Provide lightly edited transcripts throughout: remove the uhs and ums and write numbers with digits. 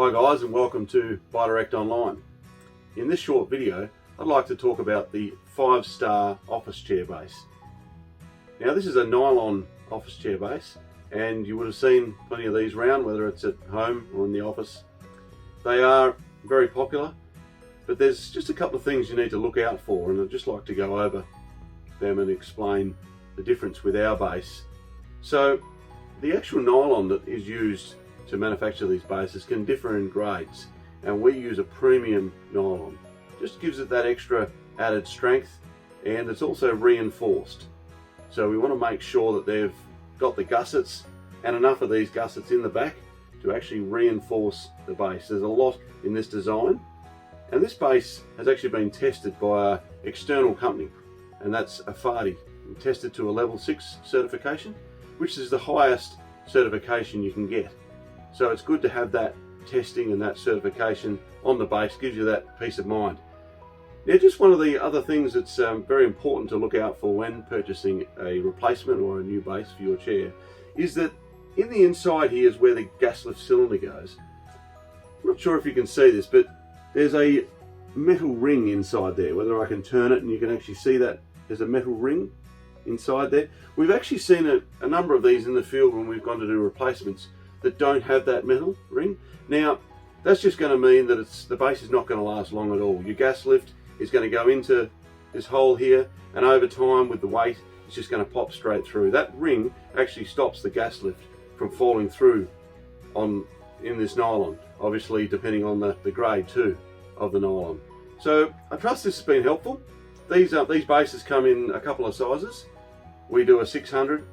Hi guys, and welcome to Buy Direct Online. In this short video I'd like to talk about the 5-star office chair base. Now this is a nylon office chair base, and you would have seen plenty of these around, whether it's at home or in the office. They are very popular, but there's just a couple of things you need to look out for, and I'd just like to go over them and explain the difference with our base. So the actual nylon that is used to manufacture these bases can differ in grades, and we use a premium nylon. Just gives it that extra added strength, and it's also reinforced. So we want to make sure that they've got the gussets and enough of these gussets in the back to actually reinforce the base. There's a lot in this design, and this base has actually been tested by an external company, and that's a Fardy, tested to a level 6 certification, which is the highest certification you can get. So it's good to have that testing and that certification on the base, gives you that peace of mind. Now, just one of the other things that's very important to look out for when purchasing a replacement or a new base for your chair is that in the inside here is where the gas lift cylinder goes. I'm not sure if you can see this, but there's a metal ring inside there. Whether I can turn it and you can actually see that there's a metal ring inside there. We've actually seen a number of these in the field when we've gone to do replacements that don't have that metal ring. Now that's just going to mean that the base is not going to last long at all. Your gas lift is going to go into this hole here, and over time with the weight it's just going to pop straight through. That ring actually stops the gas lift from falling through in this nylon, obviously depending on the grade too of the nylon. So I trust this has been helpful. These bases come in a couple of sizes. We do a 600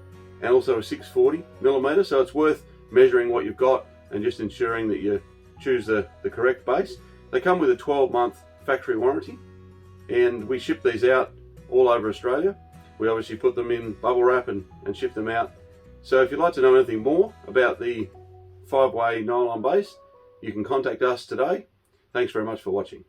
and also a 640 millimeter, so it's worth measuring what you've got and just ensuring that you choose the correct base. They come with a 12-month factory warranty, and we ship these out all over Australia. We obviously put them in bubble wrap and ship them out. So if you'd like to know anything more about the 5-way nylon base, you can contact us today. Thanks very much for watching.